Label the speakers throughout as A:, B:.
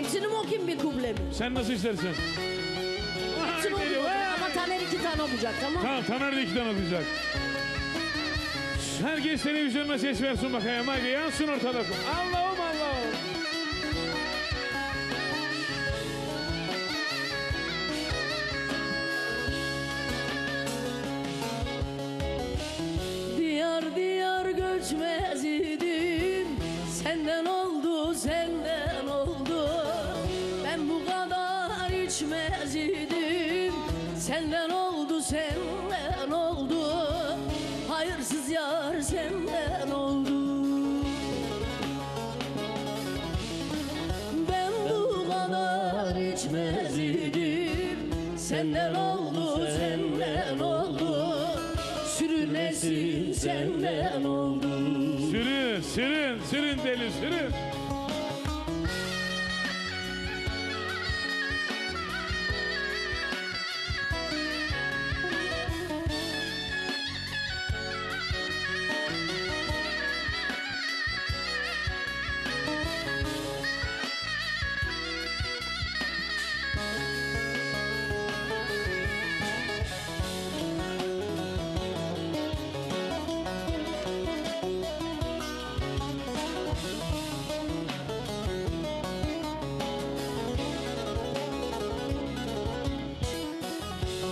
A: Hepsini mi okuyayım bir kuble mi?
B: Sen nasıl istersen.
A: Hepsini okuyayım ama Taner 2 tane okuyacak, tamam.
B: Tamam, Taner de 2 tane okuyacak. Herkes televizyonuna ses versin bakayım. Haydi yansın ortalık. Allah'ım Allah'ım.
A: Diyar diyar göçmez idim, senden oldu, senden oldu. Ben bu kadar içmez idim, senden oldu, senden oldu. Hayırsız yar senden oldu. Ben bu kadar içmez idim, senden oldu, senden oldu. Sürünesin senden oldu.
B: Sürün, sürün, sürün deli, sürün.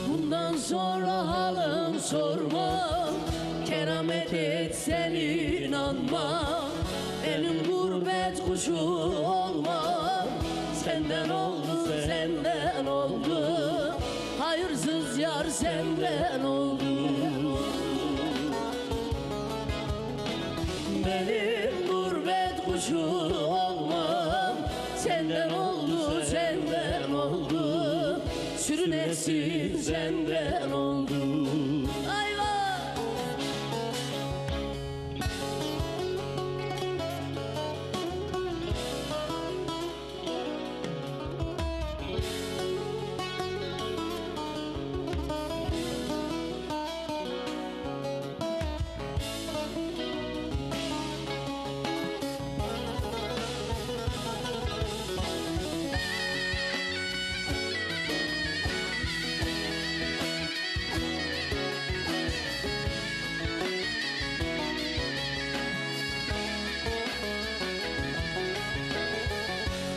A: Bundan sonra halım sorma, keramet etsen inanma. Benim gurbet kuşu olma, senden oldu, senden oldu. Hayırsız yar senden oldu. Benim gurbet kuşu olma, senden oldu, senden oldu. Sürünesin senden oldu. Ayva!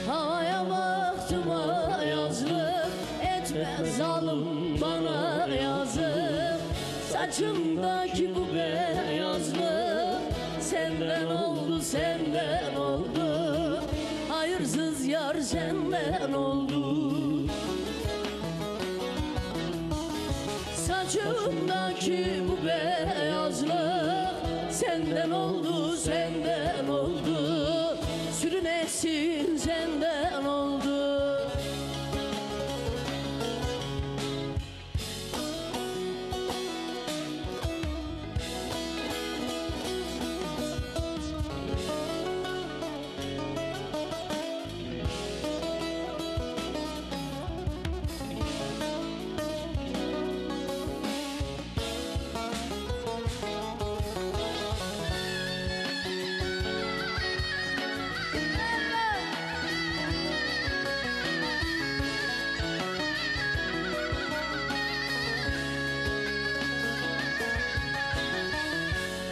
A: Havaya baktım yazlık, etme zalim bana yazık. Saçımdaki bu beyazlık senden oldu, senden oldu. Hayırsız yar senden oldu. Saçımdaki bu beyazlık senden oldu, senden oldu. Sürünesin senden oldu.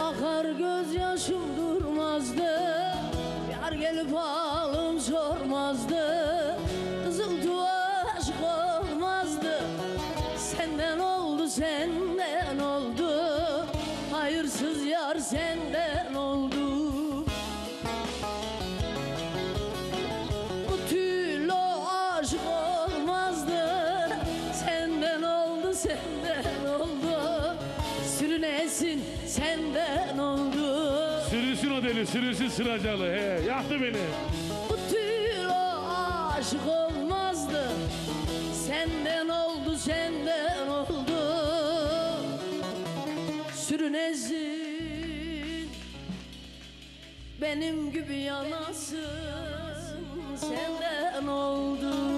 A: Akar gözyaşım durmazdı, yar gelip halim sormazdı. Kızıl aşık olmazdı, senden oldu, senden oldu. Hayırsız yar senden oldu. Bu tül o aşık olmazdı, senden oldu, senden oldu. Sürünesin senden oldu.
B: Sürünsün o deli, sürünsün sıracalı. He, yaktı beni.
A: Bu tür o aşık olmazdı, senden oldu, senden oldu. Sürünesin benim gibi yanasın, senden oldu.